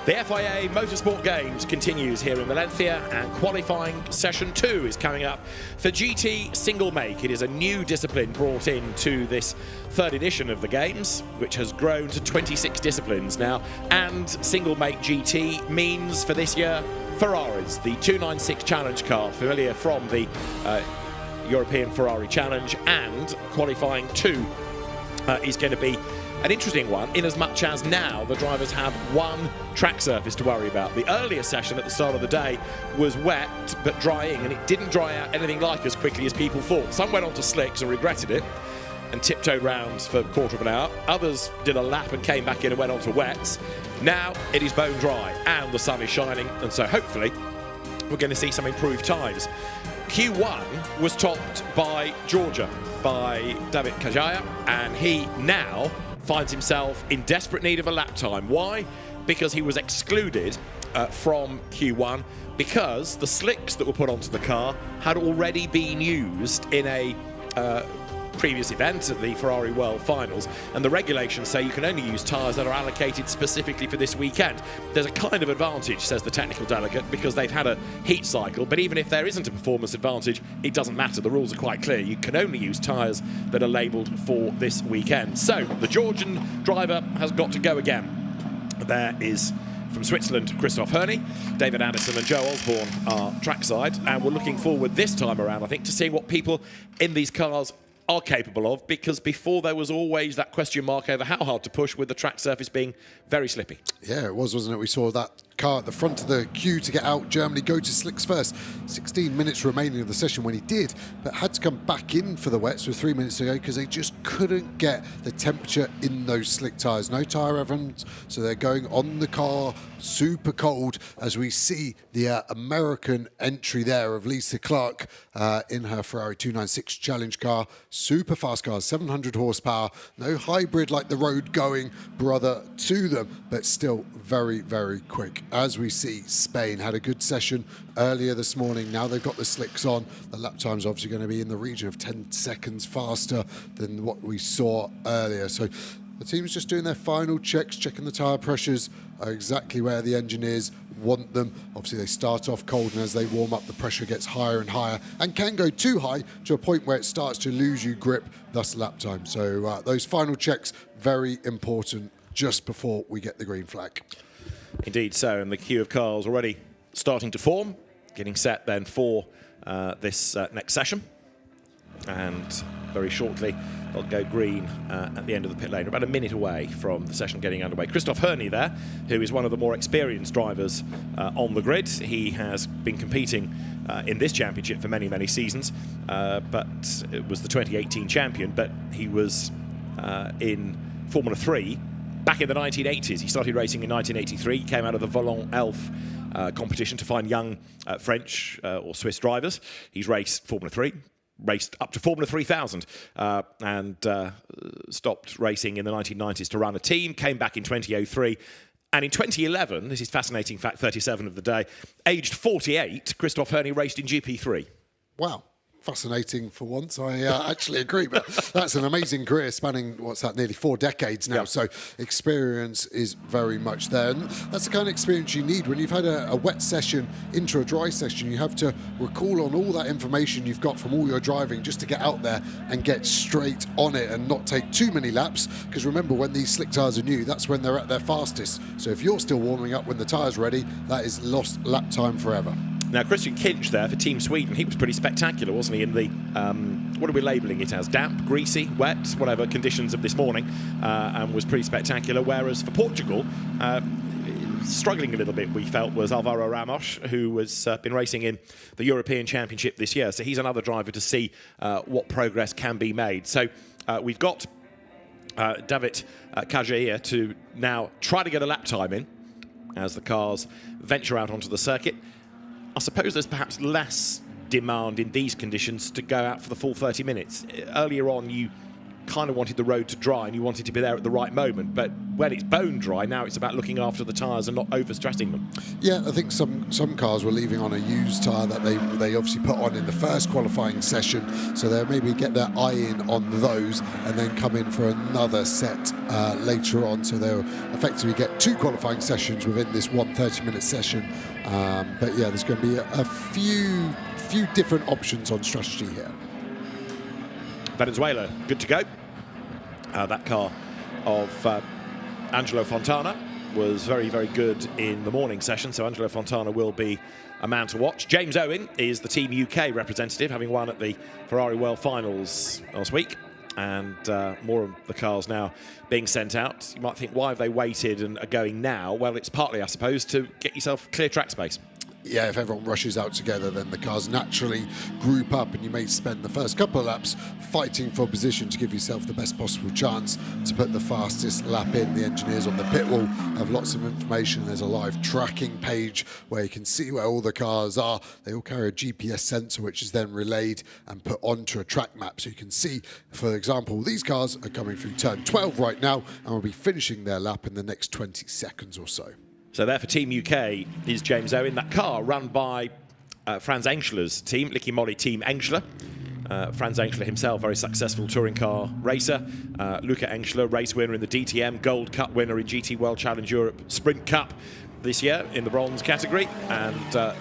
The FIA Motorsport Games continues here in Valencia, and qualifying session 2 is coming up for GT single make. It is a new discipline brought into this third edition of the Games, which has grown to 26 disciplines now. And single make GT means for this year Ferraris, the 296 Challenge car, familiar from the European Ferrari Challenge, and qualifying 2 is going to be an interesting one, in as much as now the drivers have one track surface to worry about. The earlier session at the start of the day was wet but drying, and it didn't dry out anything like as quickly as people thought. Some went onto slicks and regretted it and tiptoed rounds for a quarter of an hour. Others did a lap and came back in and went onto wets. Now it is bone dry and the sun is shining, and so hopefully we're going to see some improved times. Q1 was topped by Georgia, by David Kajaya, and he now finds himself in desperate need of a lap time. Why? Because he was excluded from Q1 because the slicks that were put onto the car had already been used in a previous event at the Ferrari World Finals, and the regulations say you can only use tyres that are allocated specifically for this weekend. There's a kind of advantage, says the technical delegate, because they've had a heat cycle, but even if there isn't a performance advantage, it doesn't matter. The rules are quite clear. You can only use tyres that are labelled for this weekend. So the Georgian driver has got to go again. There is, from Switzerland, Christoph Herney, David Anderson and Joe Osborne are trackside, and we're looking forward this time around, I think, to seeing what people in these cars are capable of, because before there was always that question mark over how hard to push, with the track surface being very slippy. Yeah, it was, wasn't it? We saw that car at the front of the queue to get out Germany go to slicks first. 16 minutes remaining of the session when he did, but had to come back in for the wets with 3 minutes to go because they just couldn't get the temperature in those slick tyres. No tyre evidence, so they're going on the car super cold, as we see the American entry there of Lisa Clark in her Ferrari 296 Challenge car. Super fast cars, 700 horsepower, no hybrid like the road going brother to them, but still very, very quick. As we see, Spain had a good session earlier this morning. Now they've got the slicks on. The lap time's obviously going to be in the region of 10 seconds faster than what we saw earlier. So the team's just doing their final checks, checking the tyre pressures are exactly where the engineers want them. Obviously, they start off cold, and as they warm up, the pressure gets higher and higher and can go too high to a point where it starts to lose you grip, thus lap time. So those final checks, very important just before we get the green flag. Indeed so, and the queue of cars already starting to form, getting set then for this next session. And very shortly they'll go green at the end of the pit lane. We're about a minute away from the session getting underway. Christoph Herney there, who is one of the more experienced drivers on the grid. He has been competing in this championship for many, many seasons, but it was the 2018 champion, but he was in Formula 3 back in the 1980s. He started racing in 1983, came out of the Volant Elf competition to find young French or Swiss drivers. He's raced Formula 3, raced up to Formula 3000, and stopped racing in the 1990s to run a team, came back in 2003. And in 2011, this is fascinating fact 37 of the day, aged 48, Christoph Herney raced in GP3. Wow. Fascinating for once. I actually agree, but that's an amazing career spanning, what's that, nearly 4 decades now. Yep. So experience is very much there. And that's the kind of experience you need when you've had a wet session into a dry session. You have to recall on all that information you've got from all your driving just to get out there and get straight on it and not take too many laps. Because remember, when these slick tyres are new, that's when they're at their fastest. So if you're still warming up when the tyre's ready, that is lost lap time forever. Now, Christian Kinch there for Team Sweden, he was pretty spectacular, wasn't he, in the, what are we labelling it as, damp, greasy, wet, whatever conditions of this morning, and was pretty spectacular. Whereas for Portugal, struggling a little bit, we felt, was Alvaro Ramos, who has been racing in the European Championship this year. So he's another driver to see what progress can be made. So we've got David Kajaya to now try to get a lap time in as the cars venture out onto the circuit. I suppose there's perhaps less demand in these conditions to go out for the full 30 minutes. Earlier on, you kind of wanted the road to dry and you wanted to be there at the right moment. But when it's bone dry, now it's about looking after the tyres and not overstressing them. Yeah, I think some cars were leaving on a used tyre that they obviously put on in the first qualifying session, so they'll maybe get their eye in on those and then come in for another set later on. So they'll effectively get 2 qualifying sessions within this 130-minute session. But yeah, there's going to be a few different options on strategy here. Venezuela, good to go. That car of Angelo Fontana was very, very good in the morning session, so Angelo Fontana will be a man to watch. James Owen is the Team UK representative, having won at the Ferrari World Finals last week. And more of the cars now being sent out. You might think, why have they waited and are going now? Well, it's partly, I suppose, to get yourself clear track space. Yeah, if everyone rushes out together, then the cars naturally group up and you may spend the first couple of laps fighting for position to give yourself the best possible chance to put the fastest lap in. The engineers on the pit wall have lots of information. There's a live tracking page where you can see where all the cars are. They all carry a GPS sensor, which is then relayed and put onto a track map. So you can see, for example, these cars are coming through turn 12 right now and will be finishing their lap in the next 20 seconds or so. So there for Team UK is James Owen. That car run by Franz Enschler's team, Licky Moly Team Enschler. Franz Enschler himself, very successful touring car racer. Luca Enschler, race winner in the DTM, Gold Cup winner in GT World Challenge Europe Sprint Cup this year in the bronze category. And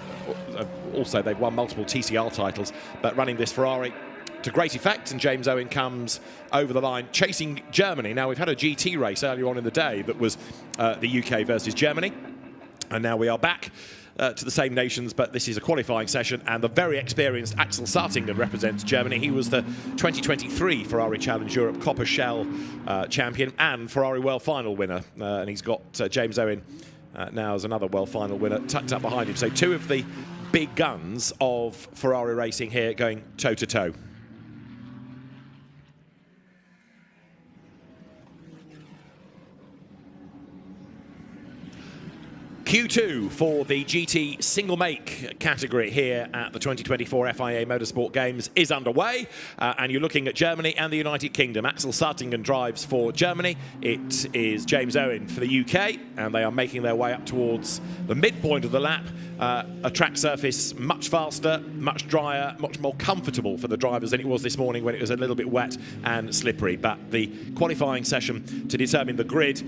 also they've won multiple TCR titles, but running this Ferrari to great effect, and James Owen comes over the line chasing Germany. Now, we've had a GT race earlier on in the day that was the UK versus Germany, and now we are back to the same nations, but this is a qualifying session, and the very experienced Axel Sartingen represents Germany. He was the 2023 Ferrari Challenge Europe Copper Shell champion and Ferrari World Final winner, and he's got James Owen now as another World Final winner tucked up behind him. So 2 of the big guns of Ferrari racing here going toe-to-toe. Q2 for the GT single make category here at the 2024 FIA Motorsport Games is underway, and you're looking at Germany and the United Kingdom. Axel Sartingen drives for Germany. It is James Owen for the UK, and they are making their way up towards the midpoint of the lap. A track surface much faster, much drier, much more comfortable for the drivers than it was this morning when it was a little bit wet and slippery. But the qualifying session to determine the grid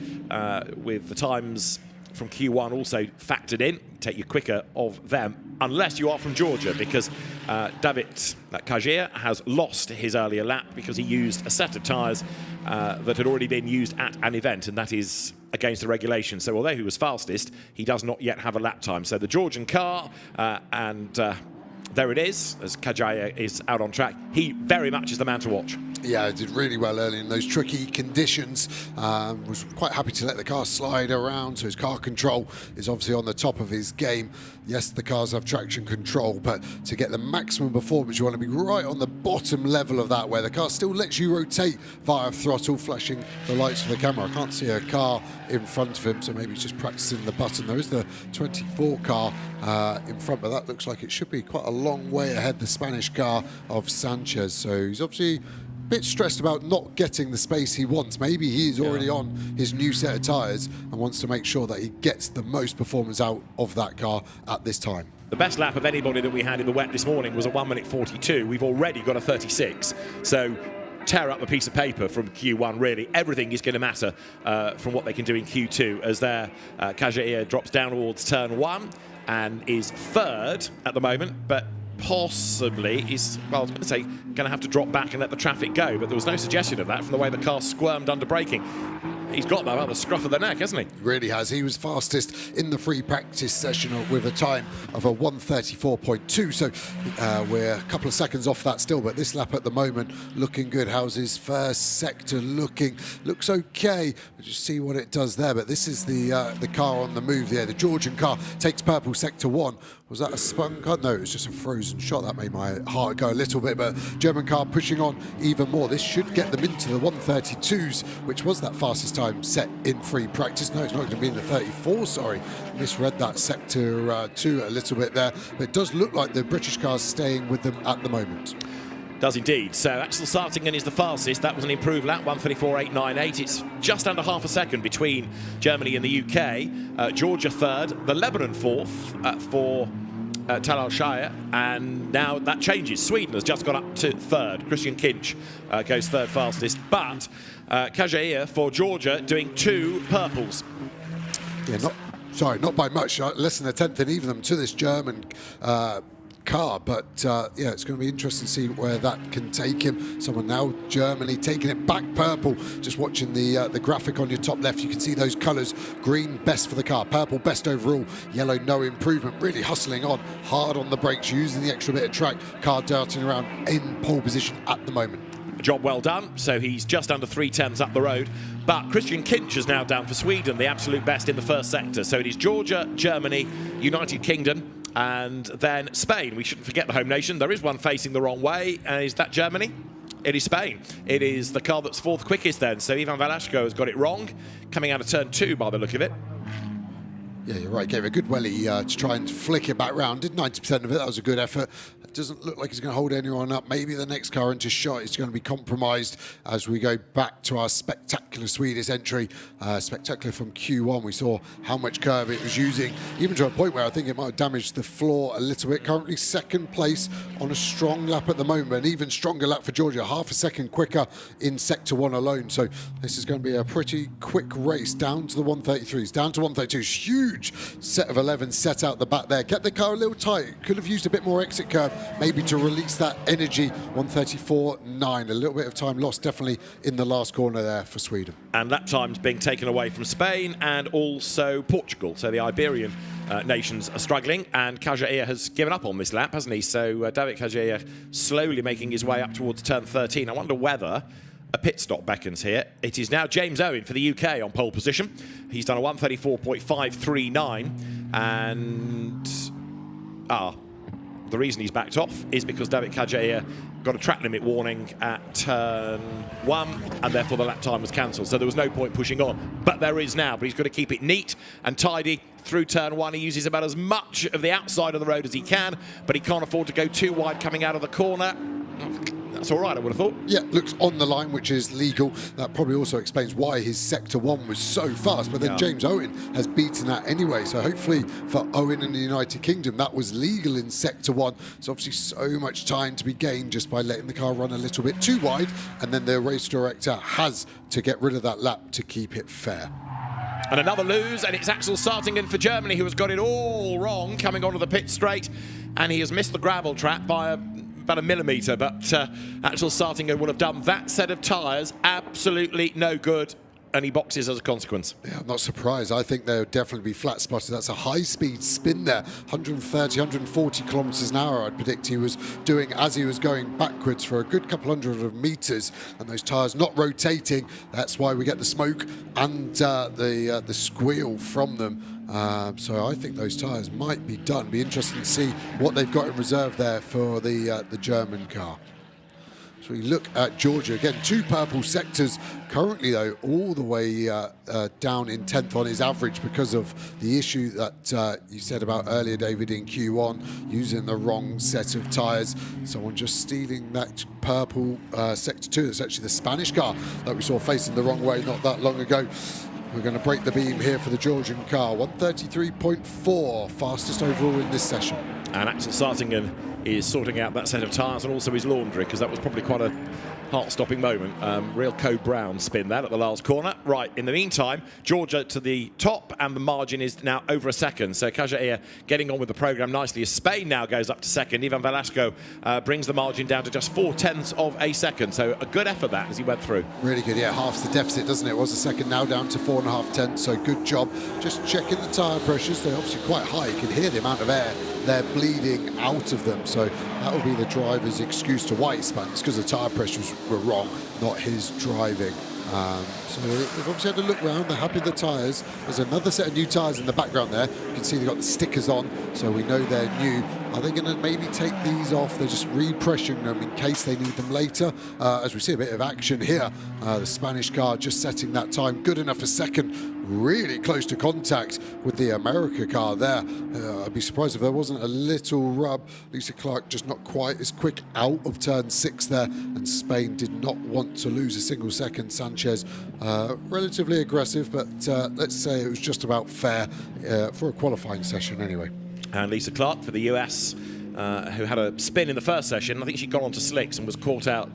with the times from Q1 also factored in, take you quicker of them, unless you are from Georgia, because David Kajir has lost his earlier lap because he used a set of tyres that had already been used at an event, and that is against the regulation. So although he was fastest, he does not yet have a lap time. So the Georgian car, and there it is, as Kajir is out on track. He very much is the man to watch. Yeah, did really well early in those tricky conditions. Was quite happy to let the car slide around, so his car control is obviously on the top of his game. Yes, the cars have traction control, but to get the maximum performance, you want to be right on the bottom level of that, where the car still lets you rotate via throttle, flashing the lights for the camera. I can't see a car in front of him, so maybe he's just practicing the button. There is the 24 car in front, but that looks like it should be quite a long way ahead, the Spanish car of Sanchez. So he's obviously bit stressed about not getting the space he wants. Maybe he's already on his new set of tyres and wants to make sure that he gets the most performance out of that car at this time. The best lap of anybody that we had in the wet this morning was a 1:42. We've already got a 36. So tear up a piece of paper from Q1, really. Everything is going to matter from what they can do in Q2, as their Kajir drops down towards turn 1 and is third at the moment, but possibly is, well, I was going to say, going to have to drop back and let the traffic go, but there was no suggestion of that from the way the car squirmed under braking. He's got that by the scruff of the neck, hasn't he? Really has. He was fastest in the free practice session with a time of a 1:34.2, so we're a couple of seconds off that still, but this lap at the moment looking good. How's his first sector looking? Looks okay. We'll just see what it does there, but this is the car on the move there. The Georgian car takes purple sector 1. Was that a spun car? No, it was just a frozen shot. That made my heart go a little bit, but German car pushing on even more. This should get them into the 1:32s, which was that fastest time set in free practice. No, it's not going to be in the 34, sorry. Misread that sector 2 a little bit there, but it does look like the British car's staying with them at the moment. Does indeed. So Axel Sartingen is the fastest. That was an improved lap, 1:34.898. It's just under half a second between Germany and the UK. Georgia third, the Lebanon fourth for Tal Al-Shire, and now that changes. Sweden has just gone up to third. Christian Kinch goes third fastest, but Kajair for Georgia doing 2 purples. Yeah, not by much, less than a tenth in either of them to this German car, but yeah, it's going to be interesting to see where that can take him. Someone now, Germany, taking it back purple. Just watching the graphic on your top left, you can see those colours. Green, best for the car. Purple, best overall. Yellow, no improvement. Really hustling on, hard on the brakes, using the extra bit of track. Car darting around in pole position at the moment. Job well done. So he's just under 3/10 up the road. But Christian Kinch is now down for Sweden, the absolute best in the first sector. So it is Georgia, Germany, United Kingdom, and then Spain. We shouldn't forget the home nation. There is one facing the wrong way. Is that Germany? It is Spain. It is the car that's fourth quickest then. So Ivan Velasco has got it wrong, coming out of turn 2 by the look of it. Yeah, you're right. Gave a good welly to try and flick it back round. Did 90% of it. That was a good effort. It doesn't look like he's going to hold anyone up. Maybe the next car into shot is going to be compromised as we go back to our spectacular Swedish entry. Spectacular from Q1. We saw how much curb it was using, even to a point where I think it might have damaged the floor a little bit. Currently second place on a strong lap at the moment. An even stronger lap for Georgia. Half a second quicker in Sector 1 alone. So this is going to be a pretty quick race down to the 133s, down to 132s. Huge set of 11 set out the back there. Kept the car a little tight. Could have used a bit more exit curb, maybe to release that energy. 134.9. A little bit of time lost definitely in the last corner there for Sweden. And that time's being taken away from Spain and also Portugal. So the Iberian nations are struggling, and Kajair has given up on this lap, hasn't he? So David Kajair slowly making his way up towards turn 13. I wonder whether a pit stop beckons here. It is now James Owen for the UK on pole position. He's done a 1:34.539, and the reason he's backed off is because David Kajair got a track limit warning at turn 1, and therefore the lap time was cancelled. So there was no point pushing on, but there is now. But he's got to keep it neat and tidy through turn 1. He uses about as much of the outside of the road as he can, but he can't afford to go too wide coming out of the corner. That's all right, I would have thought. Yeah, looks on the line, which is legal. That probably also explains why his Sector 1 was so fast. But then James Owen has beaten that anyway. So hopefully for Owen and the United Kingdom, that was legal in Sector 1. So obviously so much time to be gained just by letting the car run a little bit too wide. And then the race director has to get rid of that lap to keep it fair. And another lose, and it's Axel Sartingen for Germany, who has got it all wrong coming onto the pit straight. And he has missed the gravel trap by about a millimetre, but Axel Sartingen would have done that set of tyres absolutely no good, and he boxes as a consequence. Yeah, I'm not surprised. I think there would definitely be flat spotted. That's a high-speed spin there, 130, 140 kilometres an hour, I'd predict he was doing as he was going backwards for a good couple hundred of metres, and those tyres not rotating. That's why we get the smoke and the squeal from them. So I think those tyres might be done. Be interesting to see what they've got in reserve there for the German car. So we look at Georgia again, 2 purple sectors currently, though, all the way down in 10th on his average because of the issue that you said about earlier, David, in Q1, using the wrong set of tyres. Someone just stealing that purple sector 2. It's actually the Spanish car that we saw facing the wrong way not that long ago. We're going to break the beam here for the Georgian car. 133.4, fastest overall in this session. And Axel Sartingen is sorting out that set of tyres and also his laundry, because that was probably quite a heart-stopping moment. Real Code Brown spin that at the last corner. Right, in the meantime, Georgia to the top, and the margin is now over a second. So Kajair getting on with the programme nicely as Spain now goes up to second. Ivan Velasco brings the margin down to just 0.4 of a second. So a good effort that as he went through. Really good, yeah. Halves the deficit, doesn't it? It was a second, now down to 4.5. So good job. Just checking the tyre pressures. They're obviously quite high. You can hear the amount of air they're bleeding out of them. So that will be the driver's excuse to why he spun. It's because the tyre pressures were wrong, not his driving. So they've obviously had a look round. They're happy with the tyres. There's another set of new tyres in the background there. You can see they've got the stickers on, so we know they're new. Are they going to maybe take these off? They're just re-pressuring them in case they need them later. As we see a bit of action here, the Spanish car just setting that time good enough for second, really close to contact with the America car there. I'd be surprised if there wasn't a little rub. Lisa Clark just not quite as quick out of turn 6 there, and Spain did not want to lose a single second. Sanchez relatively aggressive, but let's say it was just about fair for a qualifying session anyway. And Lisa Clark for the US, who had a spin in the first session. I think she'd gone on to slicks and was caught out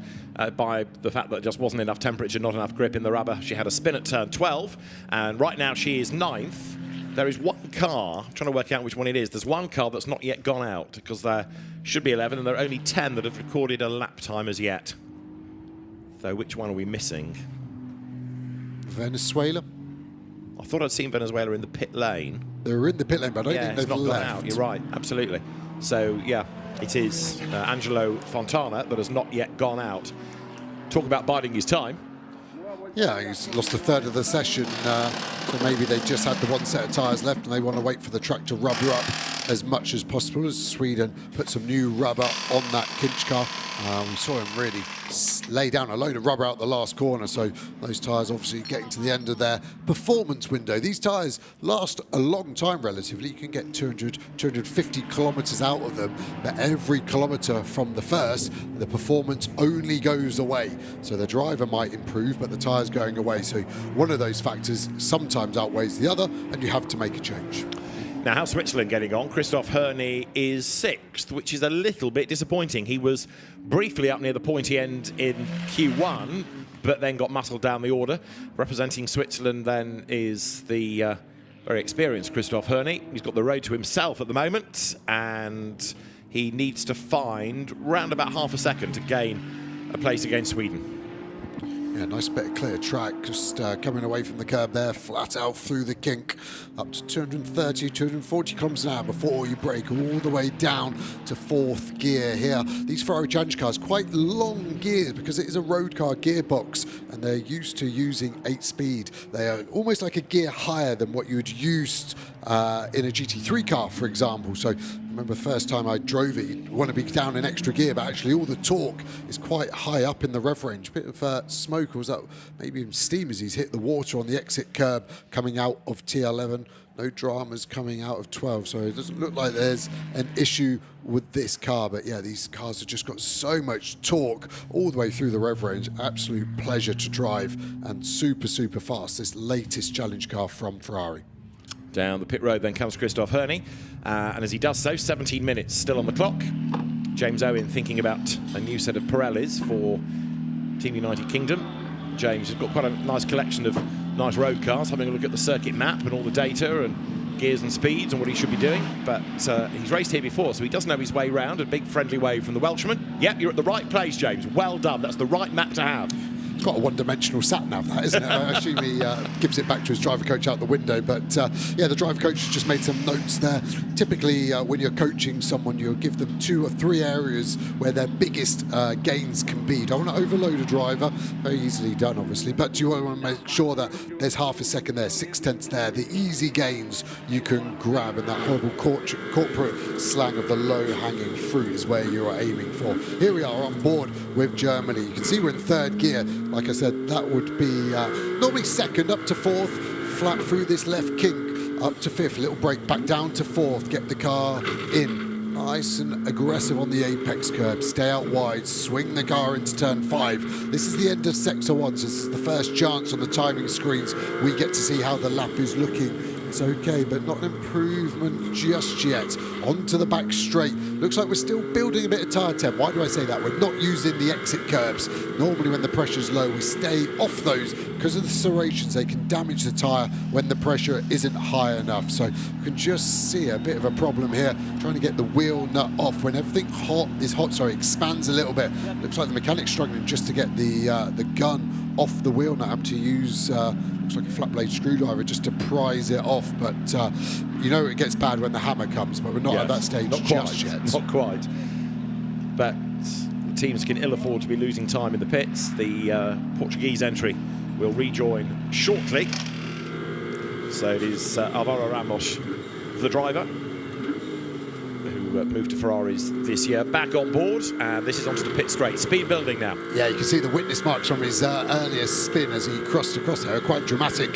by the fact that there just wasn't enough temperature, not enough grip in the rubber. She had a spin at turn 12, and right now she is 9th. There is one car, I'm trying to work out which one it is. There's one car that's not yet gone out, because there should be 11, and there are only 10 that have recorded a lap time as yet. So which one are we missing? Venezuela? I thought I'd seen Venezuela in the pit lane. They were in the pit lane, but I don't think they've not left. Gone out. You're right, absolutely. So, yeah, it is Angelo Fontana that has not yet gone out. Talk about biding his time. Yeah, he's lost a third of the session, so maybe they just had the one set of tyres left and they want to wait for the track to rubber up as much as possible, as Sweden put some new rubber on that Kinch car. We saw him really lay down a load of rubber out the last corner, so those tyres obviously getting to the end of their performance window. These tyres last a long time relatively. You can get 200, 250 kilometres out of them, but every kilometre from the first, the performance only goes away. So the driver might improve, but the tyres going away. So one of those factors sometimes outweighs the other, and you have to make a change. Now, how's Switzerland getting on? Christoph Herney is 6th, which is a little bit disappointing. He was briefly up near the pointy end in Q1, but then got muscled down the order. Representing Switzerland then is the very experienced Christoph Herney. He's got the road to himself at the moment, and he needs to find round about half a second to gain a place against Sweden. Yeah, nice bit of clear track, just coming away from the curb there, flat out through the kink, up to 230, 240 kilometers an hour before you brake all the way down to 4th gear here. These Ferrari Challenge cars, quite long gears because it is a road car gearbox and they're used to using 8-speed. They are almost like a gear higher than what you would use in a GT3 car, for example. So I remember the first time I drove it, you want to be down in extra gear, but actually all the torque is quite high up in the rev range. Bit of smoke, or was that maybe even steam as he's hit the water on the exit curb coming out of T11. No dramas coming out of 12, so it doesn't look like there's an issue with this car. But yeah, these cars have just got so much torque all the way through the rev range. Absolute pleasure to drive, and super, super fast, this latest challenge car from Ferrari. Down the pit road then comes Christoph Herney, and as he does so, 17 minutes still on the clock. James Owen thinking about a new set of Pirellis for Team United Kingdom. James has got quite a nice collection of nice road cars, having a look at the circuit map and all the data and gears and speeds and what he should be doing. But he's raced here before, so he does know his way round. A big friendly wave from the Welshman. Yep, you're at the right place, James. Well done. That's the right map to have. It's got a one-dimensional sat-nav, that, isn't it? I assume he gives it back to his driver coach out the window. But yeah, the driver coach just made some notes there. Typically, when you're coaching someone, you'll give them 2 or 3 areas where their biggest gains can be. Don't want to overload a driver. Very easily done, obviously. But you want to make sure that there's half a second there, 6/10 there. The easy gains you can grab, and that horrible corporate slang of the low-hanging fruit is where you are aiming for. Here we are on board with Germany. You can see we're in 3rd gear. Like I said, that would be normally 2nd, up to 4th, flat through this left kink, up to 5th, little break back down to 4th, get the car in. Nice and aggressive on the apex curb, stay out wide, swing the car into turn 5. This is the end of sector 1, so this is the first chance on the timing screens. We get to see how the lap is looking. It's okay, but not an improvement just yet. Onto the back straight. Looks like we're still building a bit of tyre temp. Why do I say that? We're not using the exit curbs. Normally when the pressure's low, we stay off those because of the serrations. They can damage the tyre when the pressure isn't high enough. So you can just see a bit of a problem here, trying to get the wheel nut off. When everything expands a little bit. Looks like the mechanic's struggling just to get the gun off the wheel nut. Have to use looks like a flat blade screwdriver just to prise it off. But you know it gets bad when the hammer comes, but we're not at that stage just yet. Not quite. But teams can ill afford to be losing time in the pits. The Portuguese entry will rejoin shortly. So it is Alvaro Ramos, the driver, who moved to Ferraris this year, back on board, and this is onto the pit straight. Speed building now. Yeah, you can see the witness marks from his earlier spin as he crossed across there, quite dramatic.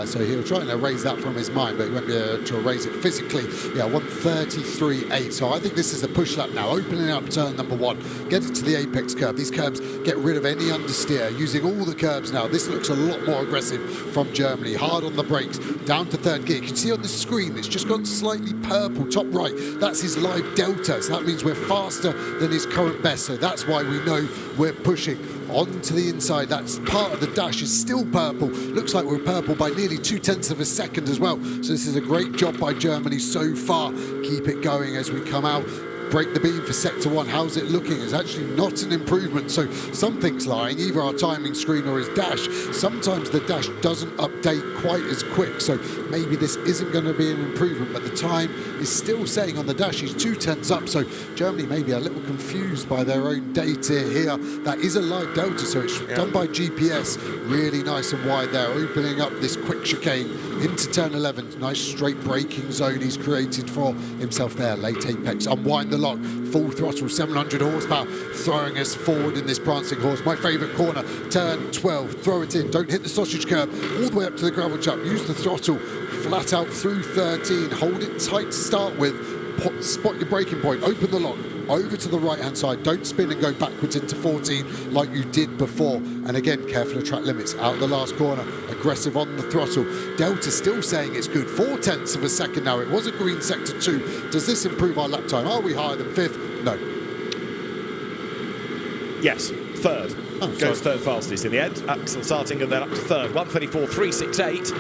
So he'll try and erase that from his mind, but he won't be able to erase it physically. Yeah, 1:33.8. So I think this is a push lap now, opening up turn number 1, get it to the apex curb. These curbs get rid of any understeer, using all the curbs now. This looks a lot more aggressive from Germany. Hard on the brakes, down to third gear. You can see on the screen, it's just gone slightly purple, top right. That's his live delta, so that means we're faster than his current best. So that's why we know we're pushing onto the inside. That's part of the dash is still purple. Looks like we're purple by nearly 0.2 of a second as well. So this is a great job by Germany so far. Keep it going as we come out. Break the beam for sector 1. How's it looking? It's actually not an improvement. So something's lying, either our timing screen or his dash. Sometimes the dash doesn't update quite as quick. So maybe this isn't going to be an improvement, but the time is still saying on the dash he's 0.2 up. So Germany may be a little confused by their own data here. That is a live delta, so it's done by GPS. Really nice and wide there, opening up this quick chicane into turn 11. Nice straight braking zone he's created for himself there. Late apex, unwind the lock, full throttle, 700 horsepower, throwing us forward in this prancing horse. My favourite corner, turn 12, throw it in, don't hit the sausage curb, all the way up to the gravel trap, use the throttle, flat out through 13, hold it tight to start with, spot your braking point, open the lock, over to the right hand side, don't spin and go backwards into 14 like you did before. And again, careful of track limits, out the last corner, aggressive on the throttle. Delta still saying it's good, 0.4 of a second now. It was a green sector 2. Does this improve our lap time? Are we higher than 5th? No. Yes, third. Goes third fastest in the end. Axel starting and then up to third, 1:34.368.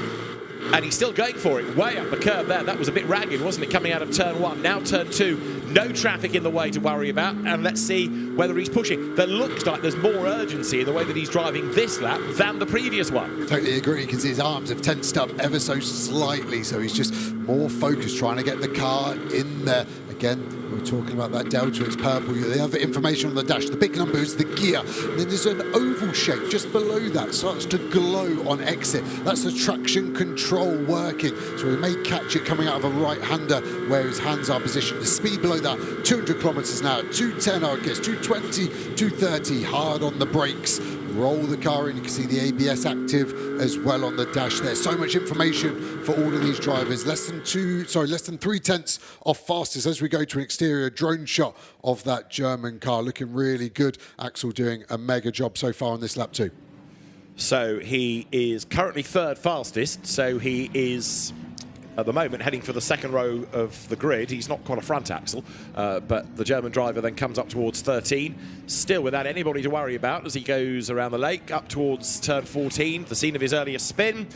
And he's still going for it, way up the curb there. That was a bit ragged, wasn't it, coming out of turn 1. Now turn 2, no traffic in the way to worry about. And let's see whether he's pushing. There looks like there's more urgency in the way that he's driving this lap than the previous one. Totally agree. You can see his arms have tensed up ever so slightly, so he's just more focused, trying to get the car in there. Again, we're talking about that delta, it's purple. The other information on the dash, the big number is the gear. And then there's an oval shape just below that, starts to glow on exit. That's the traction control working. So we may catch it coming out of a right-hander where his hands are positioned. The speed below that, 200 kilometers an hour, 210, I guess, 220, 230, hard on the brakes. Roll the car in, you can see the ABS active as well on the dash there. So much information for all of these drivers. Less than 0.3 off fastest as we go to an exterior drone shot of that German car. Looking really good. Axel doing a mega job so far on this lap too. So he is currently third fastest, so he is at the moment heading for the second row of the grid. He's not quite a front axle, but the German driver then comes up towards 13, still without anybody to worry about as he goes around the lake up towards turn 14, the scene of his earlier spin.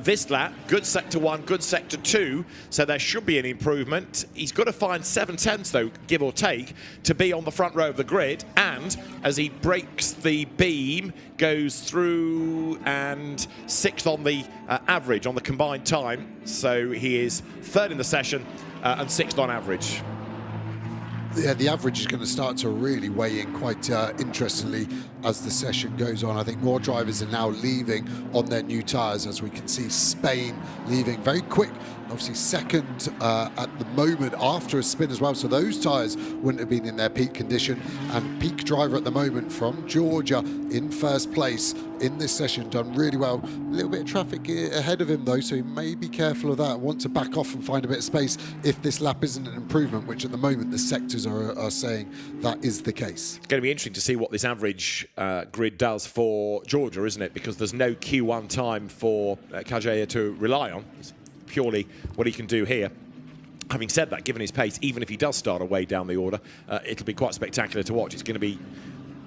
This lap, good sector 1, good sector 2, so there should be an improvement. He's got to find 7/10 though, give or take, to be on the front row of the grid, and as he breaks the beam, goes through and 6th on the average on the combined time, so he is third in the session and 6th on average. Yeah, the average is going to start to really weigh in quite interestingly as the session goes on. I think more drivers are now leaving on their new tyres, as we can see Spain leaving very quick. Obviously second at the moment after a spin as well, so those tyres wouldn't have been in their peak condition. And peak driver at the moment from Georgia in first place in this session, done really well. A little bit of traffic ahead of him though, so he may be careful of that. Want to back off and find a bit of space if this lap isn't an improvement, which at the moment the sectors are saying that is the case. It's going to be interesting to see what this average grid does for Georgia, isn't it? Because there's no Q1 time for Kajaya to rely on. It's purely what he can do here. Having said that, given his pace, even if he does start away down the order, it'll be quite spectacular to watch. It's going to be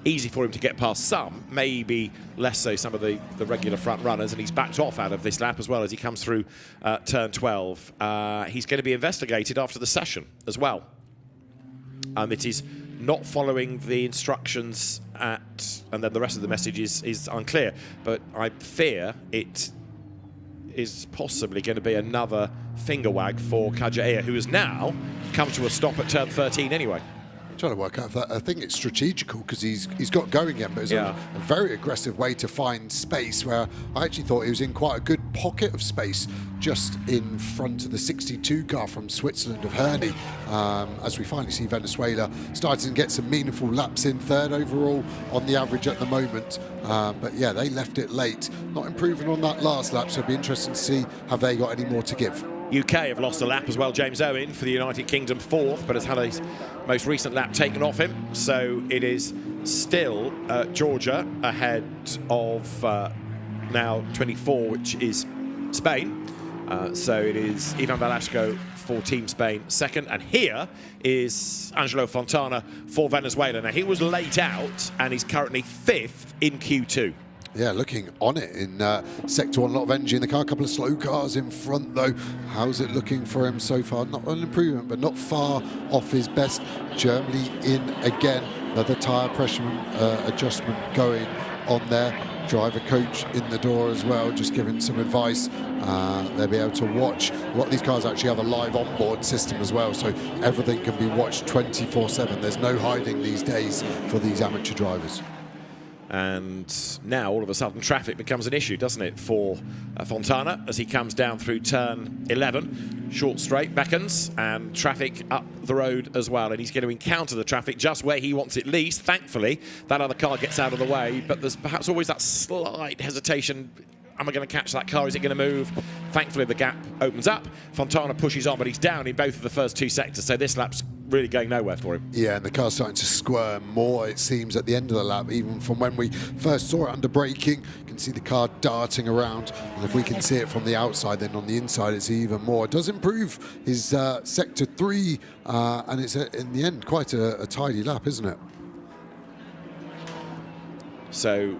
easy for him to get past some, maybe less so some of the regular front runners, and he's backed off out of this lap as well as he comes through turn 12. He's going to be investigated after the session as well. It is not following the instructions and then the rest of the message is unclear, but I fear it is possibly going to be another finger wag for Kajaya, who has now come to a stop at turn 13 anyway. Trying to work out if that, I think it's strategical because he's got going again, but it's a very aggressive way to find space, where I actually thought he was in quite a good pocket of space just in front of the 62 car from Switzerland of Herney, as we finally see Venezuela starting to get some meaningful laps in, third overall on the average at the moment. But yeah, they left it late, not improving on that last lap, so it'll be interesting to see have they got any more to give. UK have lost a lap as well. James Owen for the United Kingdom fourth, but has had his most recent lap taken off him. So it is still Georgia ahead of now 24, which is Spain. So it is Ivan Velasco for Team Spain second, and here is Angelo Fontana for Venezuela. Now he was late out and he's currently fifth in Q2. Yeah, looking on it in Sector 1, a lot of energy in the car, a couple of slow cars in front though. How's it looking for him so far? Not an improvement, but not far off his best. Germany in again, another tyre pressure adjustment going on there. Driver coach in the door as well, just giving some advice. They'll be able to watch. A lot of these cars actually have a live onboard system as well, so everything can be watched 24/7. There's no hiding these days for these amateur drivers. And now all of a sudden traffic becomes an issue, doesn't it, for Fontana as he comes down through turn 11. Short straight beckons and traffic up the road as well, and he's going to encounter the traffic just where he wants it least. Thankfully that other car gets out of the way, but there's perhaps always that slight hesitation. Am I going to catch that car? Is it going to move? Thankfully the gap opens up. Fontana pushes on, but he's down in both of the first two sectors, so this lap's really going nowhere for him. Yeah, and the car's starting to squirm more, it seems, at the end of the lap, even from when we first saw it under braking. You can see the car darting around, and if we can see it from the outside, then on the inside it's even more. It does improve his Sector 3, and it's, in the end, quite a tidy lap, isn't it? So,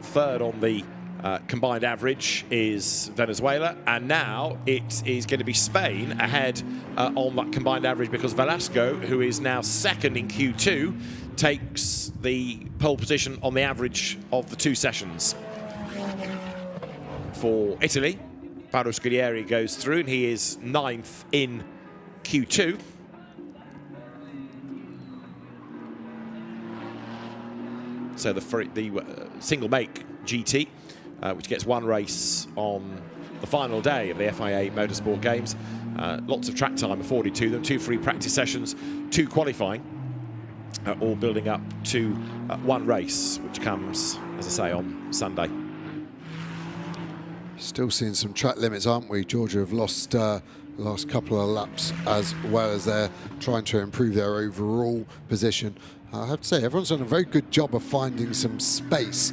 third on the combined average is Venezuela, and now it is going to be Spain ahead on that combined average, because Velasco, who is now second in Q2, takes the pole position on the average of the two sessions. For Italy, Paolo Scudieri goes through, and he is ninth in Q2. So the single make GT, which gets one race on the final day of the FIA Motorsport Games. Lots of track time afforded to them, 2 free practice sessions, 2 qualifying, all building up to one race, which comes, as I say, on Sunday. Still seeing some track limits, aren't we? Georgia have lost last couple of laps, as well as they're trying to improve their overall position. I have to say, everyone's done a very good job of finding some space.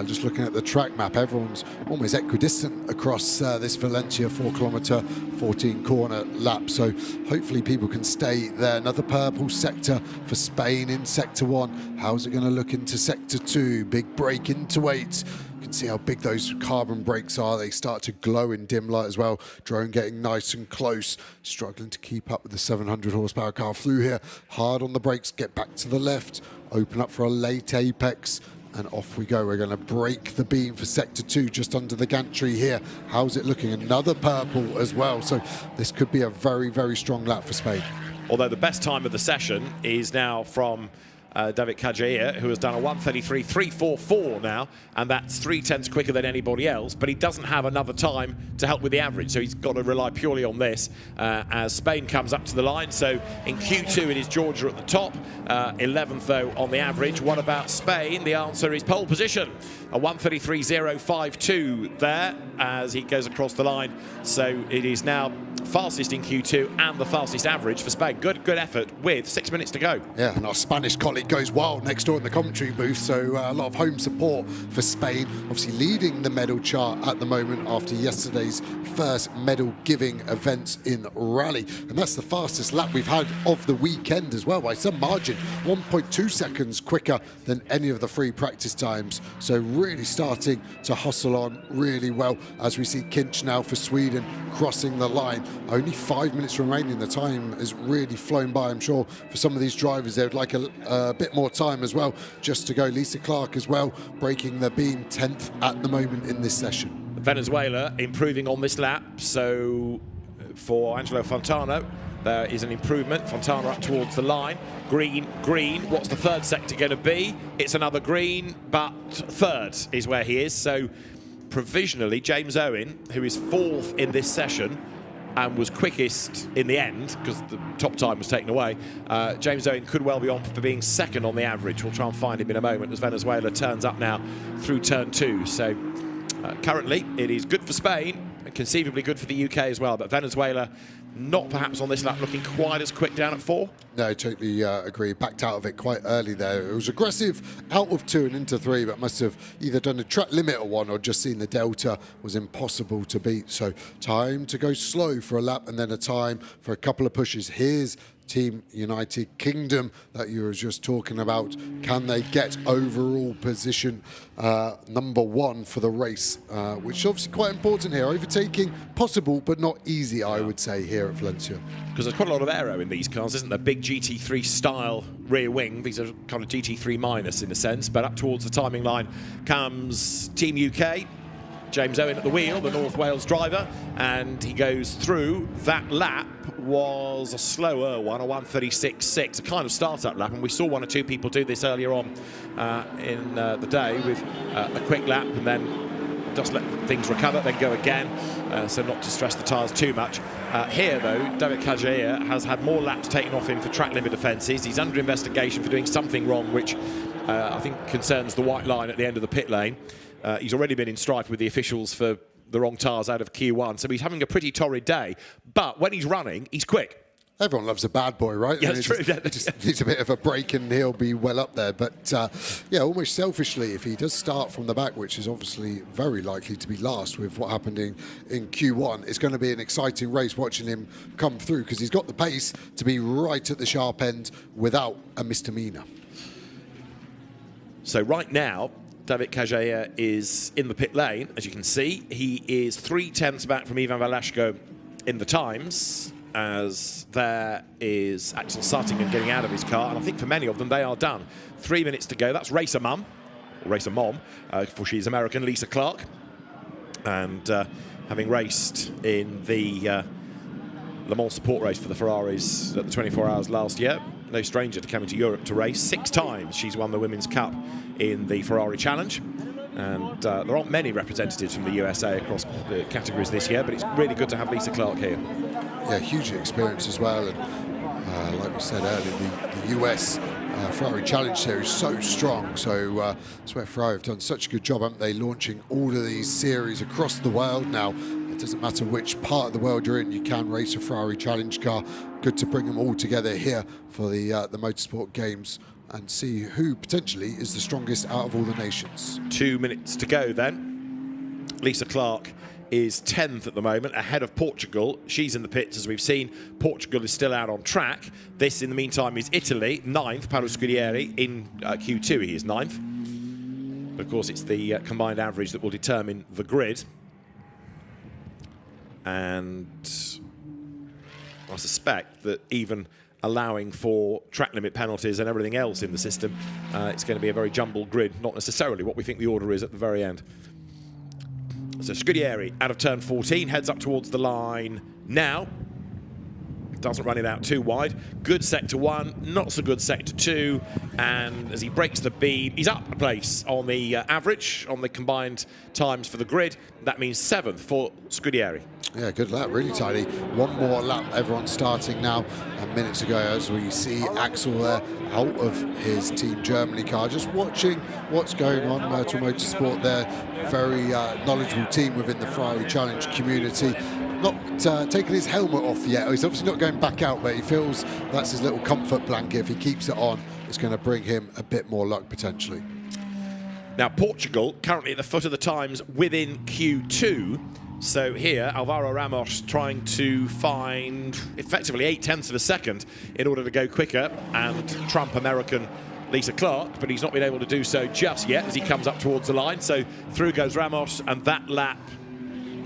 Just looking at the track map, everyone's almost equidistant across this Valencia 4-kilometre, 14-corner lap. So hopefully people can stay there. Another purple sector for Spain in Sector 1. How's it going to look into Sector 2? Big break into 8. You can see how big those carbon brakes are. They start to glow in dim light as well. Drone getting nice and close, struggling to keep up with the 700 horsepower car through here. Hard on the brakes, get back to the left, open up for a late apex, and off we go. We're going to break the beam for Sector 2 just under the gantry here. How's it looking? Another purple as well. So this could be a very, very strong lap for Spain. Although the best time of the session is now from David Kajair, who has done a 1:33.344 now, and that's 0.3 quicker than anybody else, but he doesn't have another time to help with the average, so he's got to rely purely on this as Spain comes up to the line. So in Q2 it is Georgia at the top, 11th though on the average. What about Spain? The answer is pole position, a 1:33.052 there as he goes across the line. So it is now fastest in Q2 and the fastest average for Spain. Good effort with 6 minutes to go. Yeah, and our Spanish colleague goes wild next door in the commentary booth, so a lot of home support for Spain, obviously leading the medal chart at the moment after yesterday's first medal giving events in rally, and that's the fastest lap we've had of the weekend as well by some margin, 1.2 seconds quicker than any of the free practice times. So really starting to hustle on really well as we see Kinch now for Sweden crossing the line. Only 5 minutes remaining. The time has really flown by. I'm sure for some of these drivers they would like a bit more time as well just to go. Lisa Clark as well breaking the beam, 10th at the moment in this session. Venezuela improving on this lap, so for Angelo Fontana There is an improvement. Fontana up towards the line. Green, green. What's the third sector going to be? It's another green, but third is where he is. So provisionally, James Owen, who is fourth in this session and was quickest in the end because the top time was taken away, James Owen could well be on for being second on the average. We'll try and find him in a moment as Venezuela turns up now through turn 2. So currently, it is good for Spain and conceivably good for the UK as well. But Venezuela, not perhaps on this lap looking quite as quick down at 4. No, totally agree. Backed out of it quite early there. It was aggressive out of 2 and into 3, but must have either done a track limit at 1 or just seen the delta was impossible to beat. So time to go slow for a lap and then a time for a couple of pushes. Here's Team United Kingdom that you were just talking about. Can they get overall position number 1 for the race, which is obviously quite important here. Overtaking possible, but not easy, I would say, here at Valencia. Because there's quite a lot of aero in these cars, isn't there? Big GT3 style rear wing. These are kind of GT3 minus in a sense, but up towards the timing line comes Team UK. James Owen at the wheel, the North Wales driver, and he goes through. That lap was a slower one, a 1:36.6, a kind of start-up lap, and we saw 1 or 2 people do this earlier on in the day with a quick lap and then just let things recover, then go again, so not to stress the tyres too much. Here, though, David Kajaya has had more laps taken off him for track limit offences. He's under investigation for doing something wrong, which I think concerns the white line at the end of the pit lane. He's already been in strife with the officials for the wrong tyres out of Q1, so he's having a pretty torrid day. But when he's running, he's quick. Everyone loves a bad boy, right? Yeah, that's true. Just needs a bit of a break and he'll be well up there. But, yeah, almost selfishly, if he does start from the back, which is obviously very likely to be last with what happened in Q1, it's going to be an exciting race watching him come through because he's got the pace to be right at the sharp end without a misdemeanor. So right now, David Kajaya is in the pit lane, as you can see. He is 3/10 back from Ivan Velasco in the times, as there is Axel Sartingen getting out of his car, and I think for many of them they are done. 3 minutes to go. That's racer mum, or racer mom, for she's American, Lisa Clark, and having raced in the Le Mans support race for the Ferraris at the 24 Hours last year. No stranger to coming to Europe to race. 6 times she's won the Women's Cup in the Ferrari Challenge. And there aren't many representatives from the USA across the categories this year, but it's really good to have Lisa Clark here. Yeah, huge experience as well. And like we said earlier, the US Ferrari Challenge Series is so strong. So that's where Ferrari have done such a good job, haven't they, launching all of these series across the world now. It doesn't matter which part of the world you're in, you can race a Ferrari Challenge car. Good to bring them all together here for the Motorsport Games and see who potentially is the strongest out of all the nations. 2 minutes to go then. Lisa Clark is 10th at the moment, ahead of Portugal. She's in the pits, as we've seen. Portugal is still out on track. This, in the meantime, is Italy, 9th. Paolo Scudieri in Q2, he is 9th. But, of course, it's the combined average that will determine the grid. And I suspect that even allowing for track limit penalties and everything else in the system, it's going to be a very jumbled grid, not necessarily what we think the order is at the very end. So Scudieri out of turn 14, heads up towards the line now. Doesn't run it out too wide. Good sector 1, not so good sector 2. And as he breaks the beam, he's up a place on the average, on the combined times for the grid. That means 7th for Scudieri. Yeah, good lap, really tidy. One more lap, everyone starting now. And minutes ago, as we see Axel there out of his Team Germany car, just watching what's going on. Myrtle Motorsport there, very knowledgeable team within the Ferrari Challenge community. Not taking his helmet off yet. He's obviously not going back out, but he feels that's his little comfort blanket. If he keeps it on, it's going to bring him a bit more luck potentially. Now, Portugal currently at the foot of the times within Q2. So here, Alvaro Ramos trying to find effectively 0.8 of a second in order to go quicker and trump American Lisa Clark, but he's not been able to do so just yet as he comes up towards the line. So through goes Ramos, and that lap,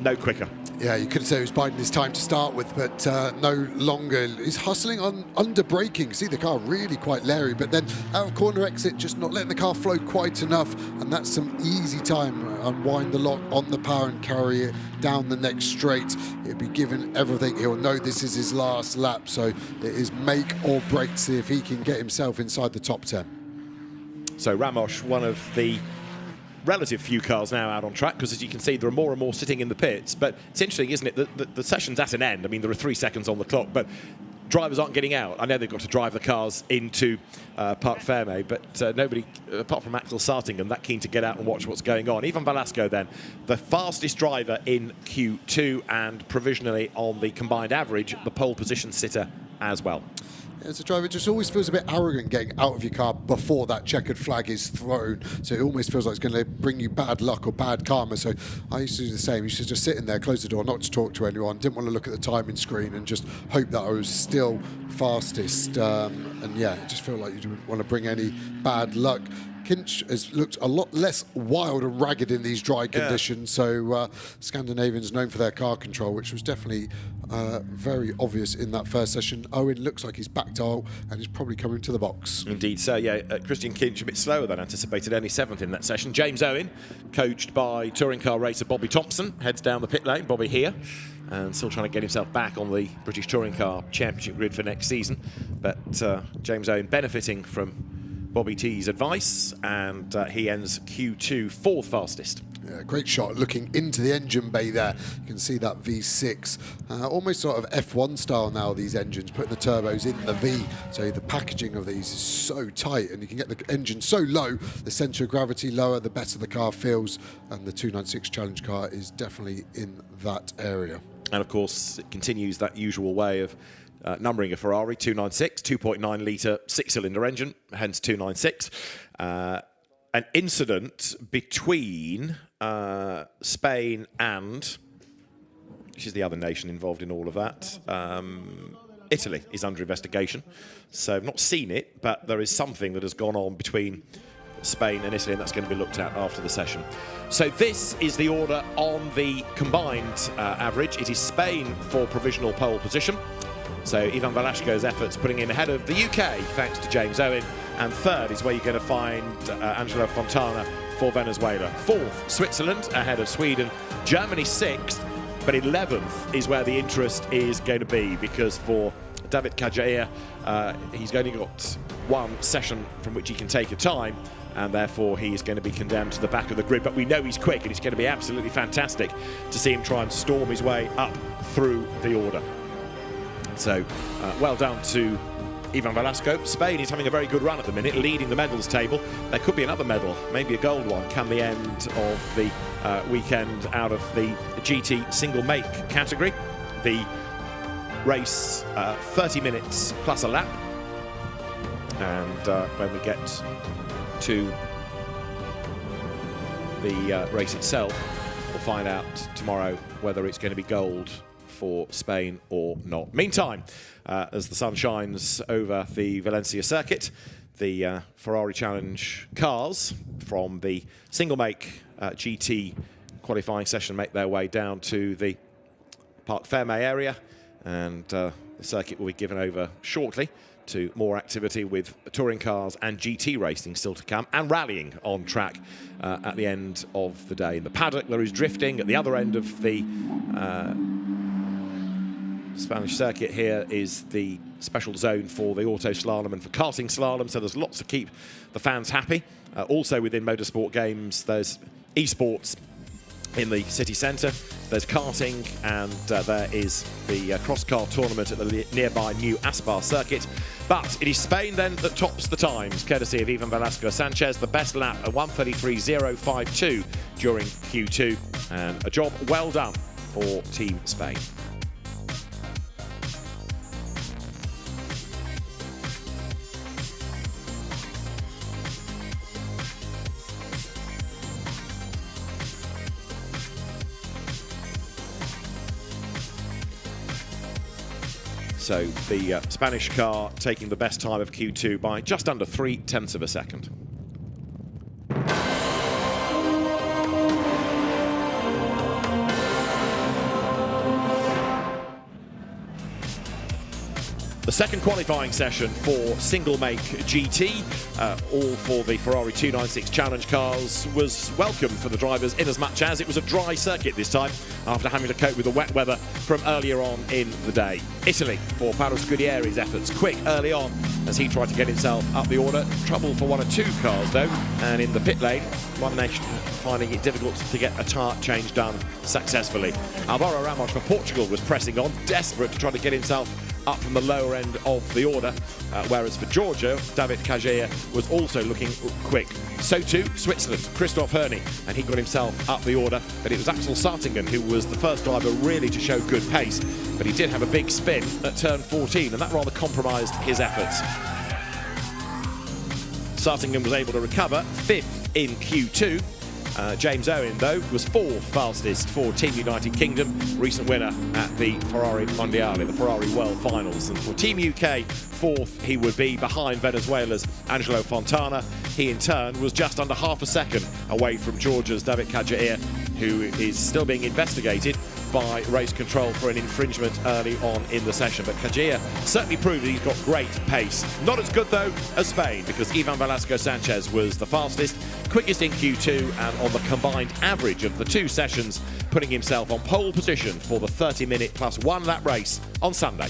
no quicker. Yeah, you could say he was biding his time to start with, but no longer. He's hustling on under braking. See the car really quite leery, but then out of corner exit, just not letting the car flow quite enough, and that's some easy time. Unwind the lock on the power and carry it down the next straight. He'll be given everything. He'll know this is his last lap, so it is make or break to see if he can get himself inside the top 10. So Ramos, one of the relative few cars now out on track, because as you can see, there are more and more sitting in the pits. But it's interesting, isn't it, the session's at an end. I mean, there are 3 seconds on the clock, but drivers aren't getting out. I know they've got to drive the cars into Parc Fermé, but nobody, apart from Axel Sartingham, that keen to get out and watch what's going on. Ivan Velasco, then, the fastest driver in Q2 and provisionally on the combined average, the pole position sitter as well. As a driver, it just always feels a bit arrogant getting out of your car before that checkered flag is thrown. So it almost feels like it's going to bring you bad luck or bad karma. So I used to do the same. I used to just sit in there, close the door, not to talk to anyone, didn't want to look at the timing screen and just hope that I was still fastest. And yeah, it just felt like you didn't want to bring any bad luck. Kinch has looked a lot less wild and ragged in these dry conditions. So Scandinavians known for their car control, which was definitely very obvious in that first session. Owen looks like he's backed out and is probably coming to the box. Indeed so, yeah. Christian Kinch a bit slower than anticipated, only 7th in that session. James Owen, coached by touring car racer Bobby Thompson, heads down the pit lane. Bobby here, and still trying to get himself back on the British Touring Car Championship grid for next season. But James Owen benefiting from Bobby T's advice, and he ends Q2 4th fastest. Yeah, great shot looking into the engine bay there. You can see that V6, almost sort of F1 style now, these engines, putting the turbos in the V. So the packaging of these is so tight, and you can get the engine so low, the centre of gravity lower, the better the car feels. And the 296 Challenge car is definitely in that area. And of course, it continues that usual way of numbering a Ferrari, 296, 2.9 litre 6-cylinder engine, hence 296. An incident between Spain and, which is the other nation involved in all of that, Italy is under investigation. So I've not seen it, but there is something that has gone on between Spain and Italy, and that's going to be looked at after the session. So this is the order on the combined average. It is Spain for provisional pole position. So Ivan Velasco's efforts putting him ahead of the UK, thanks to James Owen. And 3rd is where you're going to find Angelo Fontana for Venezuela. 4th, Switzerland, ahead of Sweden. Germany 6th, but 11th is where the interest is going to be, because for David Kjaer, he's only got 1 session from which he can take a time, and therefore he is going to be condemned to the back of the grid. But we know he's quick, and it's going to be absolutely fantastic to see him try and storm his way up through the order. So, well done to Ivan Velasco. Spain is having a very good run at the minute, leading the medals table. There could be another medal, maybe a gold one, come the end of the weekend out of the GT single make category. The race, 30 minutes plus a lap. And when we get to the race itself, we'll find out tomorrow whether it's going to be gold for Spain or not. Meantime, as the sun shines over the Valencia circuit, the Ferrari Challenge cars from the single make GT qualifying session make their way down to the Parc Fermé area, and the circuit will be given over shortly to more activity with touring cars and GT racing still to come, and rallying on track at the end of the day. In the paddock there is drifting. At the other end of the Spanish circuit here is the special zone for the auto slalom and for karting slalom, so there's lots to keep the fans happy. Also within Motorsport Games, there's esports in the city centre, there's karting, and there is the cross-car tournament at the nearby new Aspar circuit. But it is Spain then that tops the times, courtesy of Ivan Velasco Sanchez, the best lap at 1:33.052 during Q2, and a job well done for Team Spain. So the Spanish car taking the best time of Q2 by just under 0.3 of a second. The second qualifying session for single-make GT, all for the Ferrari 296 Challenge cars, was welcome for the drivers in as much as it was a dry circuit this time after having to cope with the wet weather from earlier on in the day. Italy for Paolo Scudieri's efforts, quick early on as he tried to get himself up the order. Trouble for one or two cars though, and in the pit lane, One Nation finding it difficult to get a tyre change done successfully. Alvaro Ramos for Portugal was pressing on, desperate to try to get himself up from the lower end of the order, whereas for Georgia, David Kajea was also looking quick. So too, Switzerland, Christoph Herney, and he got himself up the order, but it was Axel Sartingen who was the first driver really to show good pace, but he did have a big spin at turn 14, and that rather compromised his efforts. Sartingen was able to recover, 5th in Q2. James Owen, though, was 4th fastest for Team United Kingdom, recent winner at the Ferrari Mondiale, the Ferrari World Finals. And for Team UK, 4th he would be behind Venezuela's Angelo Fontana. He, in turn, was just under half a second away from Georgia's David Kajea, who is still being investigated by race control for an infringement early on in the session. But Kajea certainly proved that he's got great pace. Not as good, though, as Spain, because Ivan Velasco Sanchez was the fastest, quickest in Q2, and on the combined average of the two sessions, putting himself on pole position for the 30-minute plus 1 lap race on Sunday.